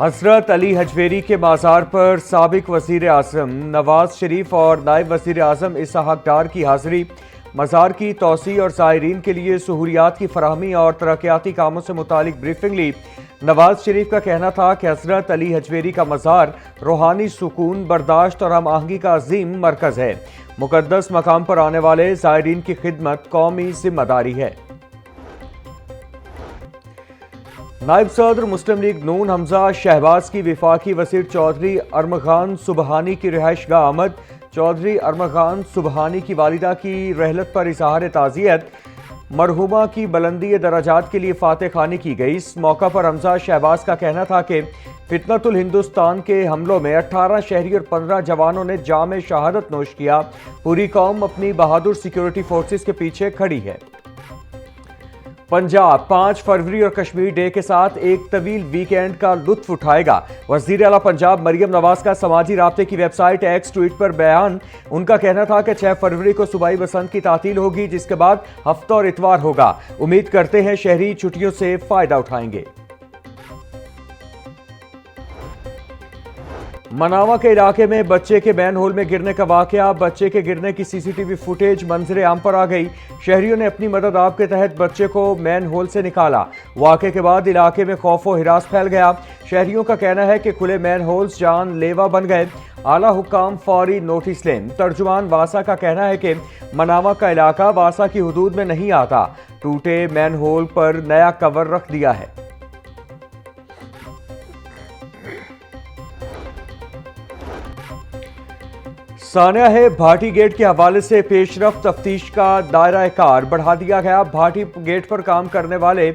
हजरत अली हजवेरी के माज़ार पर साबिक वज़ीर आज़म नवाज शरीफ और नायब वज़ीर आज़म इसहाक डार की हाज़िरी। मज़ार की तोसी और ज़ायरीन के लिए सहूलियात की फराहमी और तरक्याती कामों से मुतालिक ब्रीफिंग ली। नवाज शरीफ का कहना था कि हजरत अली हजवेरी का मज़ार रूहानी सुकून, बर्दाश्त और हम आहंगी का अजीम मरकज़ है। मुक़द्दस मकाम पर आने वाले ज़ायरीन की खिदमत कौमी जिम्मेदारी है। नायब सदर मुस्लिम लीग नून हमजा शहबाज की वफाकी वज़ीर चौधरी अरमगान सुबहानी की रिहाइशगाह आमद। चौधरी अरमगान सुबहानी की वालिदा की रहलत पर इजहार ताज़ियत। मरहुमा की बुलंदी दराजात के लिए फातह खानी की गई। इस मौका पर हमजा शहबाज का कहना था कि फितनतुल हिंदुस्तान के हमलों में 18 शहरी और 15 जवानों ने जाम शहादत नोश किया। पूरी कौम अपनी बहादुर सिक्योरिटी फोर्सेस के पीछे खड़ी है। पंजाब 5 फरवरी और कश्मीर डे के साथ एक तवील वीकेंड का लुत्फ उठाएगा। वज़ीर आला पंजाब मरियम नवाज का समाजी राब्ते की वेबसाइट एक्स ट्वीट पर बयान। उनका कहना था कि 6 फरवरी को सूबाई बसंत की तातील होगी, जिसके बाद हफ्ता और इतवार होगा। उम्मीद करते हैं शहरी छुट्टियों से फायदा उठाएंगे। मनावा के इलाके में बच्चे के मैन होल में गिरने का वाकया। बच्चे के गिरने की सीसीटीवी फुटेज मंजरे आम पर आ गई। शहरियों ने अपनी मदद आप के तहत बच्चे को मैन होल से निकाला। वाकये के बाद इलाके में खौफ व हिरास फैल गया। शहरियों का कहना है कि खुले मैन होल्स जान लेवा बन गए। आला हुक्काम फौरी नोटिस लें। तर्जुमान वासा का कहना है कि मनावा का इलाका वासा की हुदूद में नहीं आता। टूटे मैन होल पर नया कवर रख दिया है। सानिया है भाटी गेट के हवाले से पेशरफ तफ्तीश का दायरा कार बढ़ा दिया गया। भाटी गेट पर काम करने वाले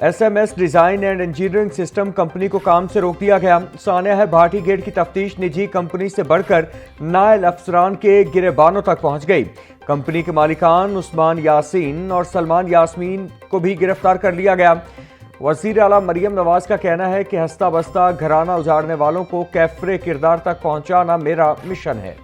SMS design and engineering system company को काम से रोक दिया गया। सानिया है भाटी गेट की तफ्तीश निजी कंपनी से बढ़कर नायल अफसरान के गिरेबानों तक पहुंच गई। कंपनी के मालिकान उस्मान यासीन और सलमान यास्मीन को भी गिरफ्तार कर लिया गया। वज़ीर आला मरियम नवाज का कहना है कि हस्ता बस्ता घराना उजाड़ने वालों को कैफरे किरदार तक पहुंचाना मेरा मिशन है।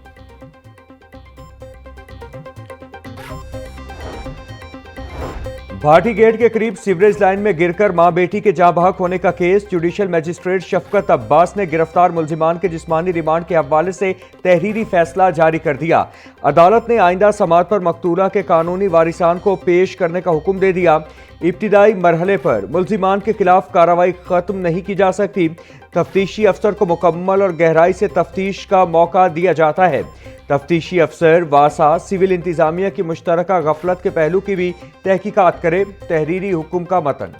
भाटी गेट के करीब सीवरेज लाइन में गिरकर मां बेटी के जाँ बहक होने का केस। जुडिशल मजिस्ट्रेट शफकत अब्बास ने गिरफ्तार मुलजिमान के जिस्मानी रिमांड के हवाले से तहरीरी फैसला जारी कर दिया। अदालत ने आइंदा समात पर मकतूला के कानूनी वारिसान को पेश करने का हुक्म दे दिया। इब्तिदाई मरहले पर मुलजिमान के खिलाफ कार्रवाई खत्म नहीं की जा सकती। तफ्तीशी अफसर को मुकम्मल और गहराई से तफ्तीश का मौका दिया जाता है। तफ्तीशी अफसर वासा सिविल इंतजामिया की मुश्तरका गफलत के पहलू की भी तहकीकात करे। तहरीरी हुक्म का मतन।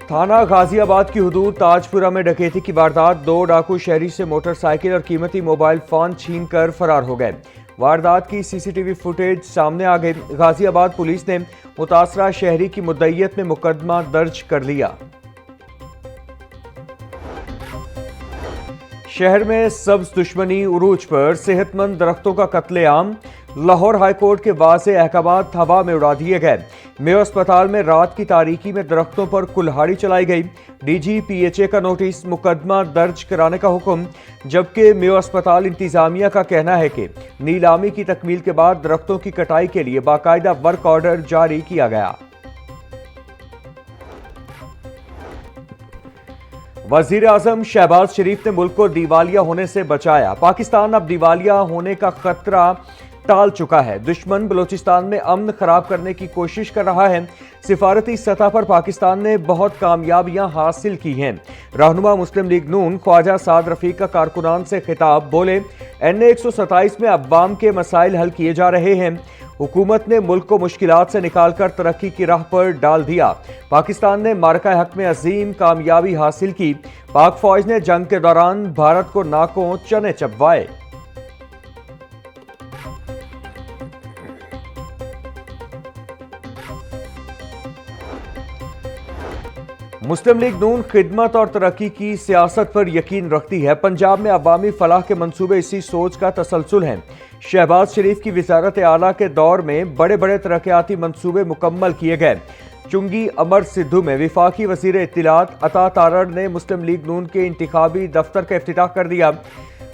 थाना गाजियाबाद की हुदूद ताजपुरा में डकैती की वारदात। 2 डाकू शहरी से मोटरसाइकिल और कीमती मोबाइल फोन छीनकर फरार हो गए। वारदात की सीसीटीवी फुटेज सामने आ गई। गाजियाबाद पुलिस ने मुतासरा शहरी की मुद्दईयत में मुकदमा दर्ज कर लिया। शहर में सब्ज दुश्मनी उरूज पर सेहतमंद दरख्तों का कत्लेआम। लाहौर हाईकोर्ट के वाज़े अहकामात हवा में उड़ा दिए गए। मेयो अस्पताल में रात की तारीकी में दरख्तों पर कुल्हाड़ी चलाई गई। DGPHA का नोटिस, मुकदमा दर्ज कराने का हुक्म। जबकि मेयो अस्पताल इंतजामिया का कहना है कि नीलामी की तकमील के बाद दरख्तों की कटाई के लिए बाकायदा वर्क ऑर्डर जारी किया गया। वज़ीर आज़म शहबाज शरीफ ने मुल्क को दिवालिया होने से बचाया। पाकिस्तान अब दिवालिया होने का खतरा टाल चुका है। दुश्मन बलोचिस्तान में अमन खराब करने की कोशिश कर रहा है। सिफारती सतह पर पाकिस्तान ने बहुत कामयाबियां हासिल की हैं। रहनुमा मुस्लिम लीग नून ख्वाजा साद रफीक का कारकुनान से खिताब। बोले, NA 127 में अवाम के मसाइल हल किए जा रहे हैं। हुकूमत ने मुल्क को मुश्किलात से निकालकर तरक्की की राह पर डाल दिया। पाकिस्तान ने मार्का हक में अजीम कामयाबी हासिल की। पाक फौज ने जंग के दौरान भारत को नाकों चने चबवाए। मुस्लिम लीग नून खिदमत और तरक्की की सियासत पर यकीन रखती है। पंजाब में अवामी फलाह के मंसूबे इसी सोच का तसलसल हैं। शहबाज शरीफ की वजारत आला के दौर में बड़े बड़े तरक्याती मंसूबे मुकम्मल किए गए। चुंगी अमर सिद्धू में विफाकी वजीर इत्तिलात अता तारड़ ने मुस्लिम लीग नून के इंतखाबी दफ्तर का इफ्तिताह कर दिया।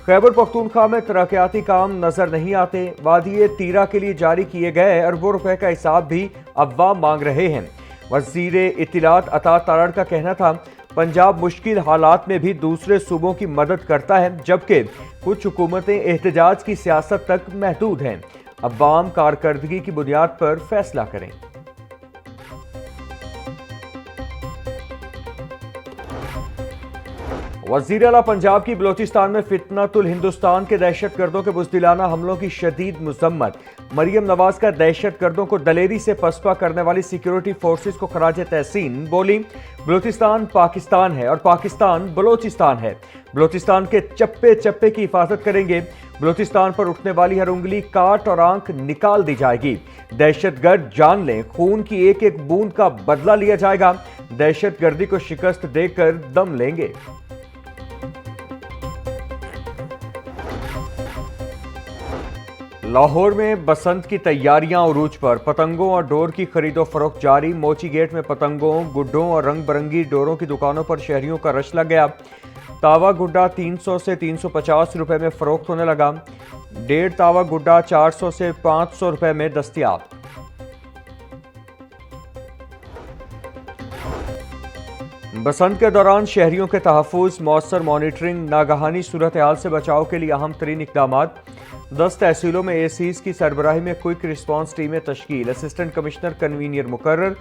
खैबर पख्तूनख्वा में तरक्याती काम नजर नहीं आते। वादी तीरा के लिए जारी किए गए अरबों रुपए का हिसाब भी अवाम मांग रहे हैं। वजीर इत्तलात अता तारड़ का कहना था, पंजाब मुश्किल हालात में भी दूसरे सूबों की मदद करता है, जबकि कुछ हुकूमतें एहतजाज की सियासत तक महदूद हैं। अवाम कारकर्दगी की बुनियाद पर फैसला करें। वजीर आला पंजाब की बलोचिस्तान में फितनतुल हिंदुस्तान के दहशतगर्दों के बुज़दिलाना हमलों की शदीद मुज़म्मत। मरियम नवाज का दहशतगर्दों को दलेरी से पसपा करने वाली सिक्योरिटी फोर्सेस को खराज तहसीन। बोली, बलोचिस्तान पाकिस्तान है और पाकिस्तान बलोचिस्तान है। बलोचिस्तान के चप्पे चप्पे की हिफाजत करेंगे। बलोचिस्तान पर उठने वाली हर उंगली काट और आंख निकाल दी जाएगी। दहशतगर्द जान लें, खून की एक एक बूंद का बदला लिया जाएगा। दहशतगर्दी को शिकस्त देकर दम लेंगे। लाहौर में बसंत की तैयारियां उरूज पर। पतंगों और डोर की खरीदो फरोख्त जारी। मोची गेट में पतंगों, गुड्डों और रंग बिरंगी डोरों की दुकानों पर शहरियों का रश लग गया। तावा गुड्डा 300 से 350 रुपए में फरोख्त होने लगा। 1.5 तावा गुड्डा 400 से 500 रुपए में दस्तयाब। बसंत के दौरान शहरियों के तहफ़्फ़ुज़, मौसर मॉनिटरिंग, नागहानी सूरत हाल से बचाव के लिए अहम तरीन इक़दामात। 10 तहसीलों में एसीज़ की सरबराही में क्विक रिस्पांस टीमें तश्कील। असिस्टेंट कमिश्नर कन्वीनियर मुकर्रर।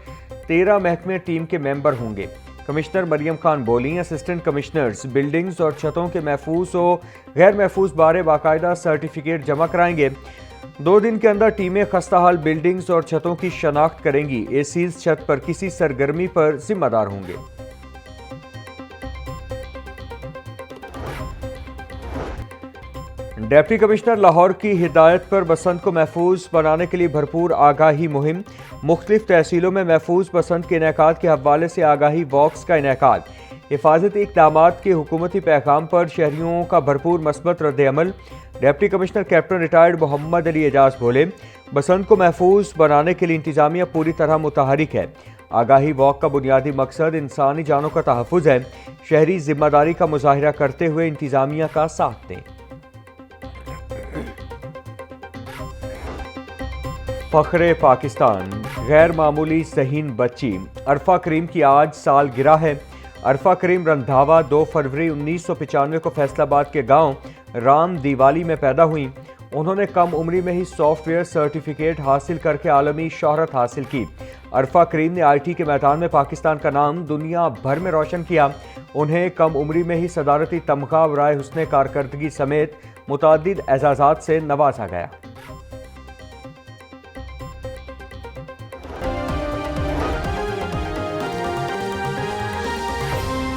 13 महकमे टीम के मेंबर होंगे। कमिश्नर मरियम खान बोली, असिस्टेंट कमिश्नर्स बिल्डिंग्स और छतों के महफूज व गैर महफूज बारे बाकायदा सर्टिफिकेट जमा कराएंगे। 2 दिन के अंदर टीमें खस्ताहाल बिल्डिंग्स और छतों की शनाख्त करेंगी। एसीज़ छत पर किसी सरगर्मी पर जिम्मेदार होंगे। डिप्टी कमिश्नर लाहौर की हिदायत पर बसंत को महफूज बनाने के लिए भरपूर आगाही मुहिम। मुख्तलिफ तहसीलों में महफूज बसंत के इनेकाद के हवाले से आगाही वॉक्स का इनेकाद। हिफाजती इक़दामात के हुकूमती पैगाम पर शहरियों का भरपूर मस्बत रद्द-ए-अमल। Deputy commissioner captain retired Mohammad Ali Ejaz बोले, बसंत को महफूज बनाने के लिए इंतजामिया पूरी तरह मुतहरिक है। आगाही वॉक का बुनियादी मकसद इंसानी जानों का तहफ़्फ़ुज़ है। शहरी जिम्मेदारी का मुजाहिरा करते हुए इंतजामिया का साथ दें। फ़ख्रे पाकिस्तान, गैर मामूली ज़हीन बच्ची। अरफा करीम की आज साल गिरह है। अरफा करीम रंधावा 2 फरवरी 1995 को फैसलाबाद के गांव राम दीवाली में पैदा हुई। उन्होंने कम उम्री में ही सॉफ्टवेयर सर्टिफिकेट हासिल करके आलमी शोहरत हासिल की। अरफा करीम ने IT के मैदान में पाकिस्तान का नाम दुनिया भर में रोशन किया। उन्हें कम उम्री में ही सदारती तमगा बराए हुस्ने कारकर्दगी समेत मुतअद्दिद एजाज़ात से नवाजा गया।